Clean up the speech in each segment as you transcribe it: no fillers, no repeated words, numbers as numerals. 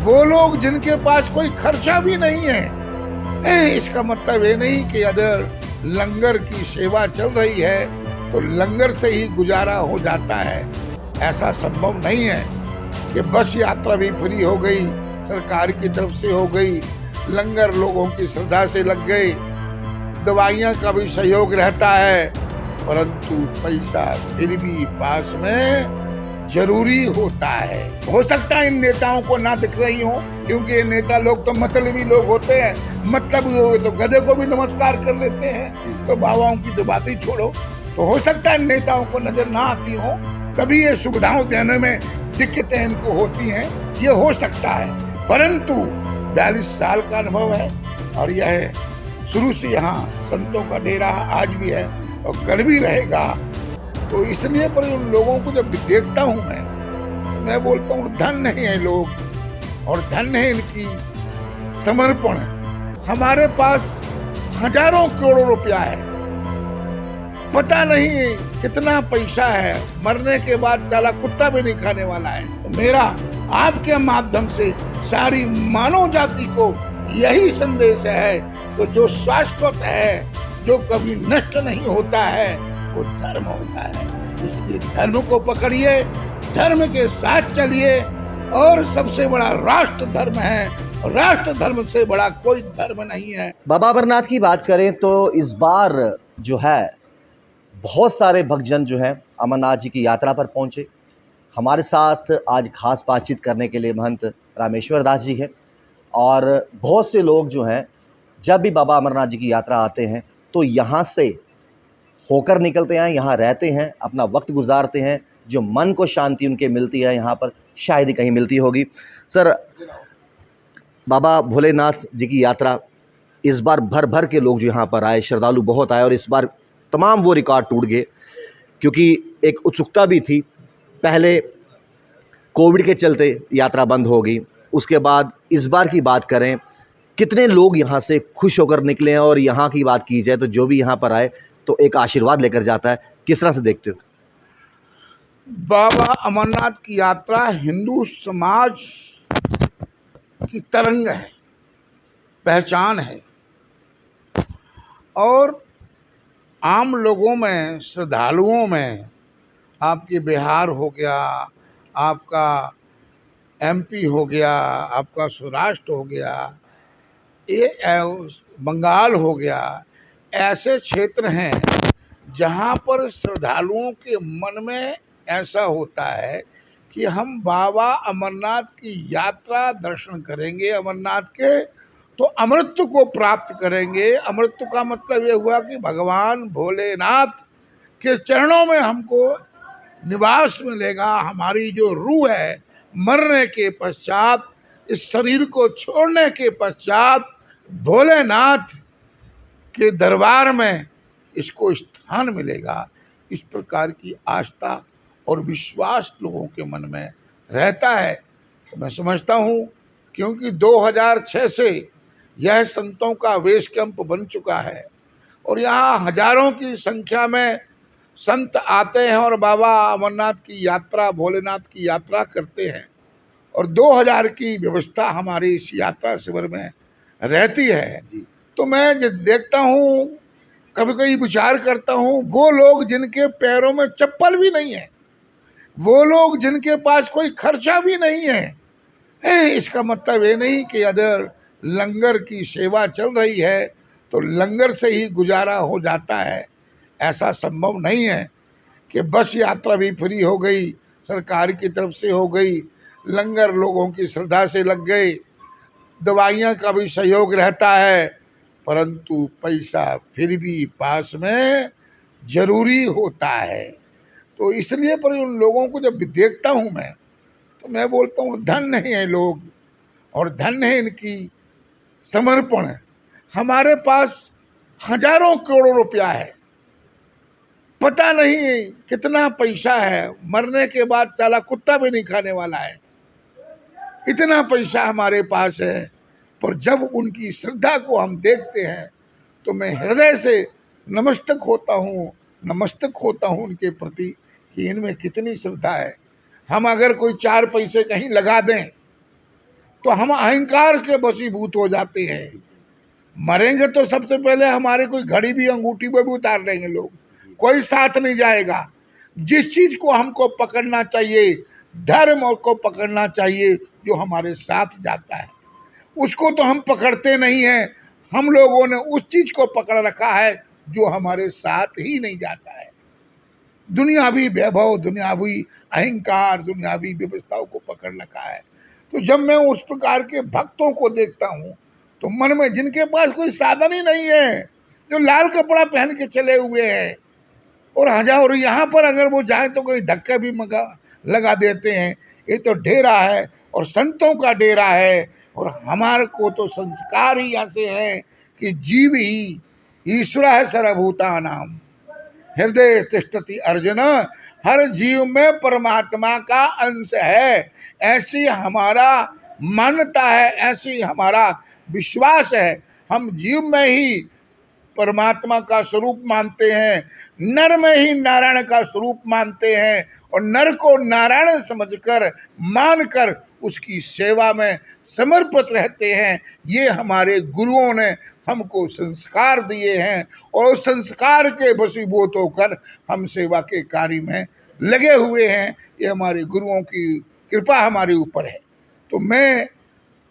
वो लोग जिनके पास कोई खर्चा भी नहीं है। इसका मतलब ये नहीं कि अगर लंगर की सेवा चल रही है तो लंगर से ही गुजारा हो जाता है। ऐसा संभव नहीं है कि बस यात्रा भी फ्री हो गई, सरकार की तरफ से हो गई, लंगर लोगों की श्रद्धा से लग गए, दवाइयां का भी सहयोग रहता है, परंतु पैसा फिर भी पास में जरूरी होता है। हो सकता है इन नेताओं को ना दिख रही हो, क्योंकि ये नेता लोग तो मतलबी लोग होते हैं। मतलबी हो तो गधे को भी नमस्कार कर लेते हैं, तो बाबाओं की तो बात ही छोड़ो। तो हो सकता है नेताओं को नजर ना आती हो, कभी ये सुविधाओं देने में दिक्कतें इनको होती हैं, ये हो सकता है। परंतु 42 साल का अनुभव है और यह शुरू से यहाँ संतों का डेरा आज भी है और कल भी रहेगा। तो इसलिए पर उन लोगों को जब देखता हूँ मैं बोलता हूँ धन्य है लोग और धन्य है इनकी समर्पण। हमारे पास हजारों करोड़ों रुपया है, पता नहीं कितना पैसा है, मरने के बाद साला कुत्ता भी नहीं खाने वाला है। तो मेरा आपके माध्यम से सारी मानव जाति को यही संदेश है, तो जो शाश्वत है, जो कभी नष्ट नहीं होता है, वो धर्म होता है। इसलिए धर्म को पकड़िए, धर्म के साथ चलिए, और सबसे बड़ा राष्ट्र धर्म है, राष्ट्र धर्म से बड़ा कोई धर्म नहीं है। बाबा अमरनाथ की बात करें तो इस बार जो है बहुत सारे भक्तजन जो हैं अमरनाथ जी की यात्रा पर पहुंचे। हमारे साथ आज खास बातचीत करने के लिए महंत रामेश्वर दास जी हैं, और बहुत से लोग जो हैं जब भी बाबा अमरनाथ जी की यात्रा आते हैं तो यहाँ से होकर निकलते हैं, यहाँ रहते हैं, अपना वक्त गुजारते हैं। जो मन को शांति उनके मिलती है यहाँ पर शायद ही कहीं मिलती होगी। सर, बाबा भोलेनाथ जी की यात्रा इस बार भर भर के लोग जो यहाँ पर आए, श्रद्धालु बहुत आए, और इस बार तमाम वो रिकॉर्ड टूट गए, क्योंकि एक उत्सुकता भी थी। पहले कोविड के चलते यात्रा बंद हो गई, उसके बाद इस बार की बात करें कितने लोग यहाँ से खुश होकर निकले हैं, और यहाँ की बात की जाए तो जो भी यहाँ पर आए तो एक आशीर्वाद लेकर जाता है। किस तरह से देखते हो? बाबा अमरनाथ की यात्रा हिंदू समाज की तरंग है, पहचान है, और आम लोगों में, श्रद्धालुओं में, आपके बिहार हो गया, आपका एमपी हो गया, आपका सौराष्ट्र हो गया, ये बंगाल हो गया, ऐसे क्षेत्र हैं जहाँ पर श्रद्धालुओं के मन में ऐसा होता है कि हम बाबा अमरनाथ की यात्रा दर्शन करेंगे, अमरनाथ के तो अमृत को प्राप्त करेंगे। अमृत का मतलब ये हुआ कि भगवान भोलेनाथ के चरणों में हमको निवास मिलेगा। हमारी जो रूह है मरने के पश्चात, इस शरीर को छोड़ने के पश्चात भोलेनाथ के दरबार में इसको स्थान मिलेगा। इस प्रकार की आस्था और विश्वास लोगों के मन में रहता है। तो मैं समझता हूँ, क्योंकि 2006 से यह संतों का वेश कैंप बन चुका है और यहाँ हजारों की संख्या में संत आते हैं और बाबा अमरनाथ की यात्रा, भोलेनाथ की यात्रा करते हैं, और 2000 की व्यवस्था हमारी इस यात्रा शिविर में रहती है। तो मैं जब देखता हूँ, कभी कभी विचार करता हूँ, वो लोग जिनके पैरों में चप्पल भी नहीं है, वो लोग जिनके पास कोई खर्चा भी नहीं है। इसका मतलब ये नहीं कि अगर लंगर की सेवा चल रही है तो लंगर से ही गुजारा हो जाता है। ऐसा संभव नहीं है कि बस यात्रा भी फ्री हो गई, सरकार की तरफ से हो गई, लंगर लोगों की श्रद्धा से लग गए, दवाइयां का भी सहयोग रहता है, परंतु पैसा फिर भी पास में जरूरी होता है। तो इसलिए पर उन लोगों को जब देखता हूँ मैं बोलता हूँ धन्य है लोग और धन्य है इनकी समर्पण। हमारे पास हजारों करोड़ों रुपया है, पता नहीं कितना पैसा है, मरने के बाद साला कुत्ता भी नहीं खाने वाला है, इतना पैसा हमारे पास है। पर जब उनकी श्रद्धा को हम देखते हैं तो मैं हृदय से नमस्तक होता हूँ उनके प्रति कि इनमें कितनी श्रद्धा है। हम अगर कोई 4 पैसे कहीं लगा दें तो हम अहंकार के वशीभूत हो जाते हैं। मरेंगे तो सबसे पहले हमारे कोई घड़ी भी अंगूठी में भी उतार देंगे लोग, कोई साथ नहीं जाएगा। जिस चीज को हमको पकड़ना चाहिए, धर्म को पकड़ना चाहिए जो हमारे साथ जाता है, उसको तो हम पकड़ते नहीं हैं। हम लोगों ने उस चीज को पकड़ रखा है जो हमारे साथ ही नहीं जाता है। दुनियावी वैभव, दुनियावी अहंकार, दुनियावी व्यवस्थाओं को पकड़ रखा है। तो जब मैं उस प्रकार के भक्तों को देखता हूँ तो मन में, जिनके पास कोई साधन ही नहीं है, जो लाल कपड़ा पहन के चले हुए हैं और यहाँ पर अगर वो जाए तो कोई धक्का भी लगा देते हैं, ये तो डेरा है और संतों का डेरा है। और हमारे को तो संस्कार ही ऐसे हैं कि जीव ही ईश्वर है सर्वभूता नाम, हृदय तिष्ठति अर्जुन, हर जीव में परमात्मा का अंश है। ऐसी हमारा मान्यता है, ऐसी हमारा विश्वास है। हम जीव में ही परमात्मा का स्वरूप मानते हैं, नर में ही नारायण का स्वरूप मानते हैं और नर को नारायण समझकर मानकर उसकी सेवा में समर्पित रहते हैं। ये हमारे गुरुओं ने हमको संस्कार दिए हैं और उस संस्कार के वशीभूत होकर हम सेवा के कार्य में लगे हुए हैं। ये हमारे गुरुओं की कृपा हमारे ऊपर है। तो मैं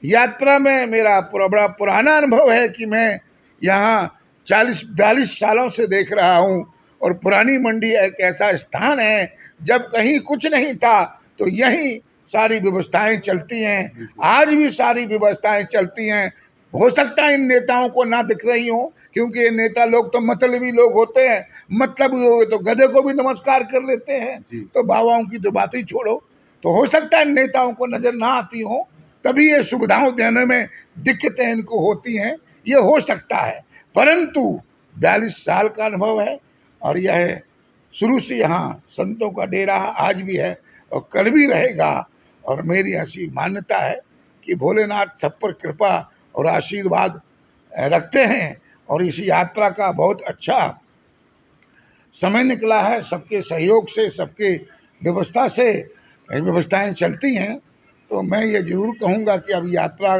यात्रा में, मेरा बड़ा पुराना अनुभव है कि मैं यहाँ 40-42 सालों से देख रहा हूँ और पुरानी मंडी एक ऐसा स्थान है, जब कहीं कुछ नहीं था तो यहीं सारी व्यवस्थाएं चलती हैं। आज भी सारी व्यवस्थाएं चलती हैं। हो सकता है इन नेताओं को ना दिख रही हो, क्योंकि ये नेता लोग तो मतलबी लोग होते हैं। मतलबी हो तो गधे को भी नमस्कार कर लेते हैं, तो बाबाओं की तो बात ही छोड़ो। तो हो सकता है नेताओं को नजर ना आती हो, तभी ये सुविधाओं देने में दिक्कतें इनको होती हैं, ये हो सकता है। परंतु 42 साल का अनुभव है और यह शुरू से यहाँ संतों का डेरा आज भी है और कल भी रहेगा। और मेरी ऐसी मान्यता है कि भोलेनाथ सब पर कृपा और आशीर्वाद रखते हैं। और इस यात्रा का बहुत अच्छा समय निकला है, सबके सहयोग से, सबके व्यवस्था से व्यवस्थाएं चलती हैं। तो मैं ये जरूर कहूँगा कि अब यात्रा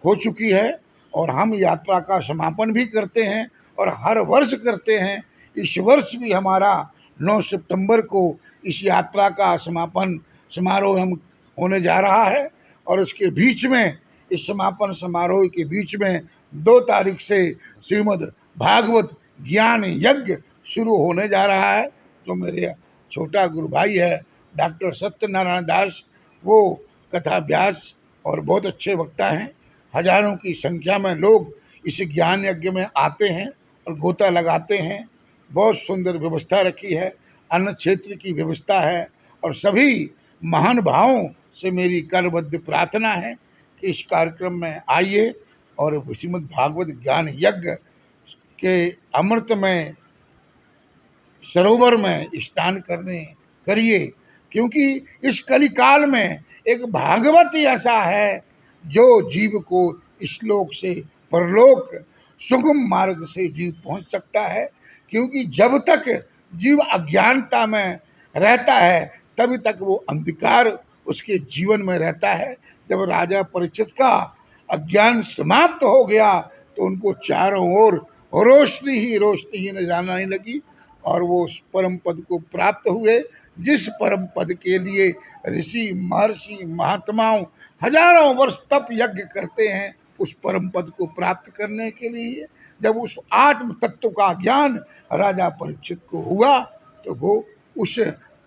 हो चुकी है और हम यात्रा का समापन भी करते हैं और हर वर्ष करते हैं। इस वर्ष भी हमारा 9 सितंबर को इस यात्रा का समापन समारोह हम होने जा रहा है और इसके बीच में, इस समापन समारोह के बीच में 2 तारीख से श्रीमद् भागवत ज्ञान यज्ञ शुरू होने जा रहा है। तो मेरे छोटा गुरु भाई है डॉक्टर सत्यनारायण दास, वो कथा व्यास और बहुत अच्छे वक्ता हैं। हजारों की संख्या में लोग इस ज्ञान यज्ञ में आते हैं और गोता लगाते हैं। बहुत सुंदर व्यवस्था रखी है, अन्न क्षेत्र की व्यवस्था है और सभी महान भावों से मेरी करबद्ध प्रार्थना है कि इस कार्यक्रम में आइए और श्रीमद् भागवत ज्ञान यज्ञ के अमृत में सरोवर में स्नान करिए, क्योंकि इस कलिकाल में एक भागवत ही ऐसा है जो जीव को श्लोक से परलोक सुगम मार्ग से जीव पहुंच सकता है। क्योंकि जब तक जीव अज्ञानता में रहता है तभी तक वो अंधकार उसके जीवन में रहता है। जब राजा परीक्षित का अज्ञान समाप्त हो गया तो उनको चारों ओर रोशनी ही नजर आने लगी और वो उस परम पद को प्राप्त हुए, जिस परम पद के लिए ऋषि महर्षि महात्माओं हजारों वर्ष तप यज्ञ करते हैं। उस परम पद को प्राप्त करने के लिए जब उस आत्म तत्व का ज्ञान राजा परीक्षित को हुआ तो वो उस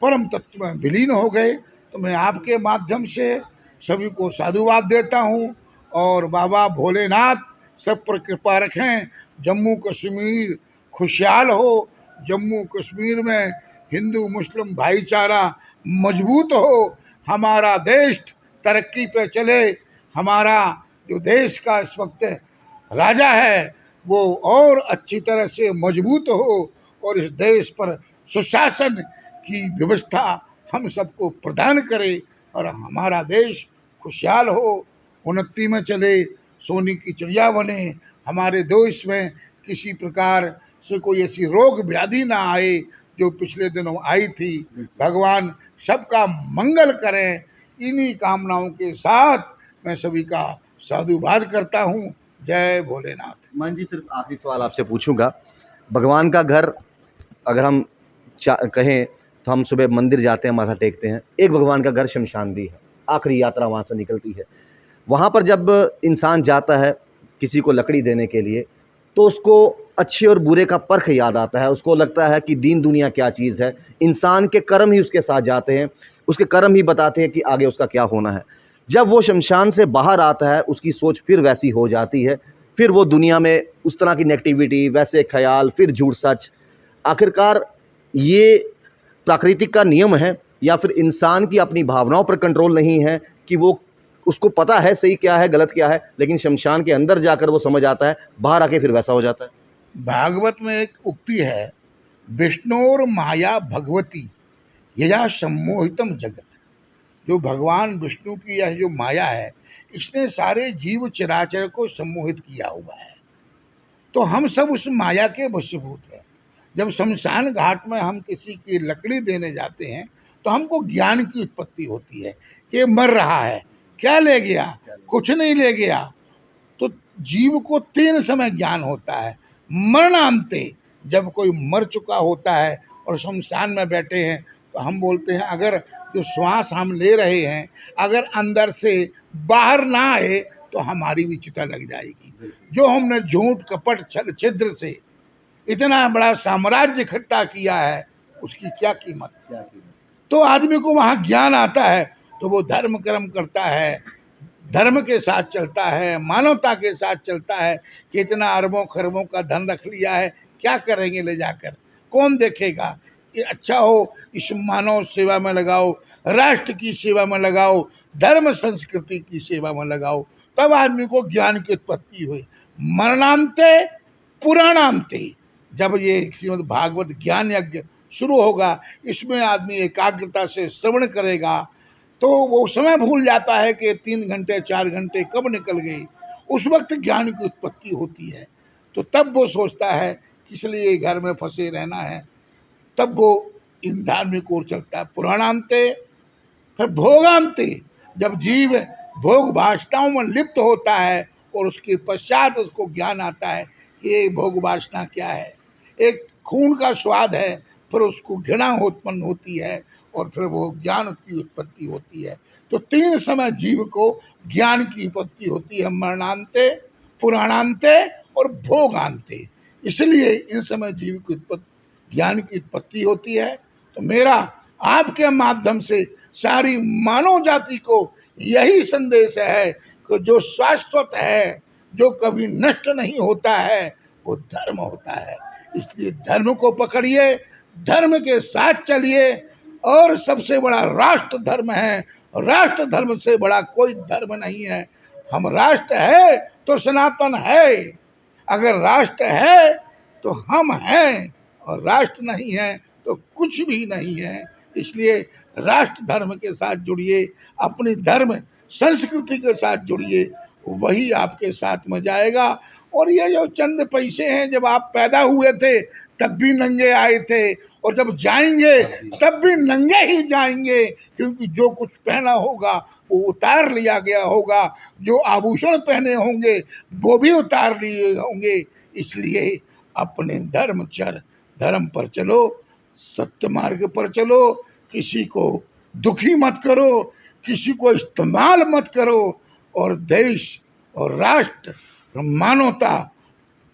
परम तत्व में विलीन हो गए। तो मैं आपके माध्यम से सभी को साधुवाद देता हूँ और बाबा भोलेनाथ सब पर कृपा रखें। जम्मू कश्मीर खुशहाल हो, जम्मू कश्मीर में हिंदू मुस्लिम भाईचारा मजबूत हो, हमारा देश तरक्की पे चले, हमारा जो देश का इस वक्त राजा है वो और अच्छी तरह से मजबूत हो और इस देश पर सुशासन की व्यवस्था हम सबको प्रदान करे और हमारा देश खुशहाल हो, उन्नति में चले, सोने की चिड़िया बने। हमारे देश में किसी प्रकार से कोई ऐसी रोग व्याधि ना आए जो पिछले दिनों आई थी। भगवान सबका मंगल करें। इन्हीं कामनाओं के साथ मैं सभी का साधुवाद करता हूँ। जय भोलेनाथ। मान जी, सिर्फ आखिरी सवाल आपसे पूछूंगा। भगवान का घर अगर हम कहें तो हम सुबह मंदिर जाते हैं, माथा टेकते हैं। एक भगवान का घर शमशान भी है, आखिरी यात्रा वहाँ से निकलती है। वहाँ पर जब इंसान जाता है किसी को लकड़ी देने के लिए, तो उसको अच्छे और बुरे का परख याद आता है। उसको लगता है कि दीन दुनिया क्या चीज़ है। इंसान के कर्म ही उसके साथ जाते हैं, उसके कर्म ही बताते हैं कि आगे उसका क्या होना है। जब वो शमशान से बाहर आता है, उसकी सोच फिर वैसी हो जाती है। फिर वो दुनिया में उस तरह की नेगेटिविटी, वैसे ख्याल, फिर झूठ सच। आखिरकार ये प्राकृतिक का नियम है, या फिर इंसान की अपनी भावनाओं पर कंट्रोल नहीं है कि वो, उसको पता है सही क्या है गलत क्या है, लेकिन शमशान के अंदर जाकर वो समझ आता है, बाहर आके फिर वैसा हो जाता है। भागवत में एक उक्ति है, विष्णुर माया भगवती यया सम्मोहितम जगत। जो भगवान विष्णु की यह जो माया है, इसने सारे जीव चराचर को सम्मोहित किया हुआ है। तो हम सब उस माया के वशीभूत हैं। जब शमशान घाट में हम किसी की लकड़ी देने जाते हैं तो हमको ज्ञान की उत्पत्ति होती है कि ये मर रहा है, क्या ले गया, कुछ नहीं ले गया। तो जीव को 3 समय ज्ञान होता है। मरणांते, जब कोई मर चुका होता है और शमशान में बैठे हैं, तो हम बोलते हैं अगर जो श्वास हम ले रहे हैं अगर अंदर से बाहर ना आए तो हमारी भी चिता लग जाएगी। जो हमने झूठ कपट छल छिद्र से इतना बड़ा साम्राज्य इकट्ठा किया है, उसकी क्या कीमत। तो आदमी को वहाँ ज्ञान आता है तो वो धर्म कर्म करता है, धर्म के साथ चलता है, मानवता के साथ चलता है कि इतना अरबों खरबों का धन रख लिया है, क्या करेंगे ले जाकर, कौन देखेगा। ये अच्छा हो इस मानव सेवा में लगाओ, राष्ट्र की सेवा में लगाओ, धर्म संस्कृति की सेवा में लगाओ, तब आदमी को ज्ञान की उत्पत्ति हुई। मरणांते पुराणांते, जब ये श्रीमद् भागवत ज्ञान यज्ञ शुरू होगा, इसमें आदमी एकाग्रता से श्रवण करेगा तो वो समय भूल जाता है कि 3 घंटे 4 घंटे कब निकल गए। उस वक्त ज्ञान की उत्पत्ति होती है। तो तब वो सोचता है किस लिए घर में फंसे रहना है, तब वो इन धार्मिक ओर चलता है। पुराणांते, फिर भोगांते, जब जीव भोग वासनाओं में लिप्त होता है और उसके पश्चात उसको ज्ञान आता है कि ये भोग वासना क्या है। एक खून का स्वाद है, फिर उसको घृणा उत्पन्न होती है और फिर वो ज्ञान की उत्पत्ति होती है। तो 3 समय जीव को ज्ञान की उत्पत्ति होती है, मरणांते, पुराणांते और भोगांते। इसलिए इन समय जीव की उत्पत्ति, ज्ञान की उत्पत्ति होती है। तो मेरा आपके माध्यम से सारी मानव जाति को यही संदेश है कि जो शाश्वत है, जो कभी नष्ट नहीं होता है, वो धर्म होता है। इसलिए धर्म को पकड़िए, धर्म के साथ चलिए, और सबसे बड़ा राष्ट्र धर्म है। राष्ट्र धर्म से बड़ा कोई धर्म नहीं है। हम राष्ट्र है तो सनातन है, अगर राष्ट्र है तो हम हैं, और राष्ट्र नहीं है तो कुछ भी नहीं है। इसलिए राष्ट्र धर्म के साथ जुड़िए, अपनी धर्म संस्कृति के साथ जुड़िए, वही आपके साथ में जाएगा। और ये जो चंद पैसे हैं, जब आप पैदा हुए थे तब भी नंगे आए थे, और जब जाएंगे तब भी नंगे ही जाएंगे, क्योंकि जो कुछ पहना होगा वो उतार लिया गया होगा, जो आभूषण पहने होंगे वो भी उतार लिए होंगे। इसलिए अपने धर्म पर चलो, सत्य मार्ग पर चलो, किसी को दुखी मत करो, किसी को इस्तेमाल मत करो, और देश और राष्ट्र और मानवता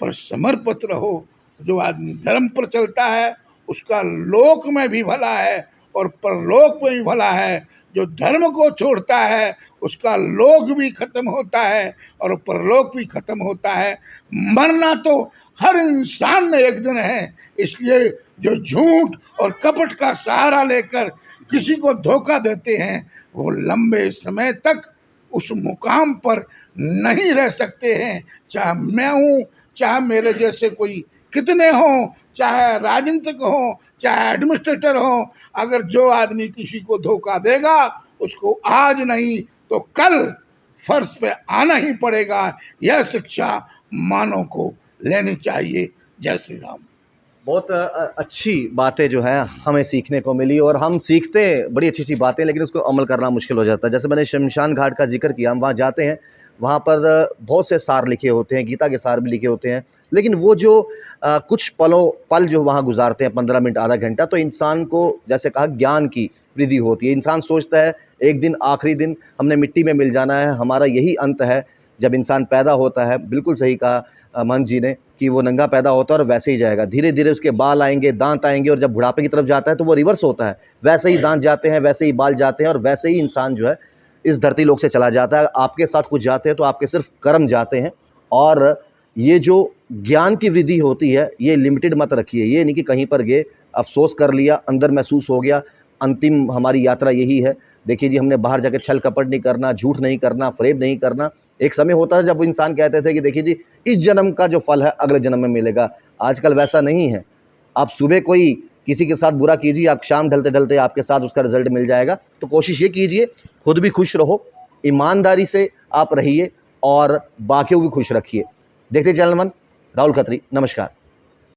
पर समर्पित रहो। जो आदमी धर्म पर चलता है उसका लोक में भी भला है और परलोक में भी भला है। जो धर्म को छोड़ता है उसका लोक भी खत्म होता है और परलोक भी खत्म होता है। मरना तो हर इंसान ने एक दिन है। इसलिए जो झूठ और कपट का सहारा लेकर किसी को धोखा देते हैं, वो लंबे समय तक उस मुकाम पर नहीं रह सकते हैं। चाहे मैं हूँ, चाहे मेरे जैसे कोई कितने हों, चाहे राजनीतिक हों, चाहे एडमिनिस्ट्रेटर हों, अगर जो आदमी किसी को धोखा देगा उसको आज नहीं तो कल फर्श पे आना ही पड़ेगा। यह शिक्षा मानव को लेनी चाहिए। जय श्री राम। बहुत अच्छी बातें जो हैं हमें सीखने को मिली, और हम सीखते हैं बड़ी अच्छी अच्छी बातें, लेकिन उसको अमल करना मुश्किल हो जाता है। जैसे मैंने शमशान घाट का जिक्र किया, हम वहाँ जाते हैं, वहाँ पर बहुत से सार लिखे होते हैं, गीता के सार भी लिखे होते हैं, लेकिन वो जो कुछ पल जो वहाँ गुजारते हैं, 15 मिनट आधा घंटा, तो इंसान को जैसे कहा ज्ञान की वृद्धि होती है। इंसान सोचता है एक दिन आखिरी दिन हमने मिट्टी में मिल जाना है, हमारा यही अंत है। जब इंसान पैदा होता है, बिल्कुल सही कहा महंत जी ने कि वो नंगा पैदा होता है और वैसे ही जाएगा, धीरे धीरे उसके बाल आएंगे, दांत आएंगे, और जब बुढ़ापे की तरफ जाता है तो वो रिवर्स होता है, वैसे ही दांत जाते हैं, वैसे ही बाल जाते हैं, और वैसे ही इंसान जो है इस धरती लोक से चला जाता है। आपके साथ कुछ जाते हैं तो आपके सिर्फ कर्म जाते हैं, और ये जो ज्ञान की वृद्धि होती है ये लिमिटेड मत रखिए। ये नहीं कि कहीं पर गए, अफसोस कर लिया, अंदर महसूस हो गया, अंतिम हमारी यात्रा यही है। देखिए जी, हमने बाहर जाकर छल कपट नहीं करना, झूठ नहीं करना, फरेब नहीं करना। एक समय होता है जब इंसान कहते थे कि देखिए जी, इस जन्म का जो फल है अगले जन्म में मिलेगा। आजकल वैसा नहीं है। आप सुबह कोई किसी के साथ बुरा कीजिए, आप शाम ढलते ढलते आपके साथ उसका रिजल्ट मिल जाएगा। तो कोशिश ये कीजिए, खुद भी खुश रहो, ईमानदारी से आप रहिए, और बाकियों को भी खुश रखिए। देखते चैनल मन, राहुल खत्री, नमस्कार।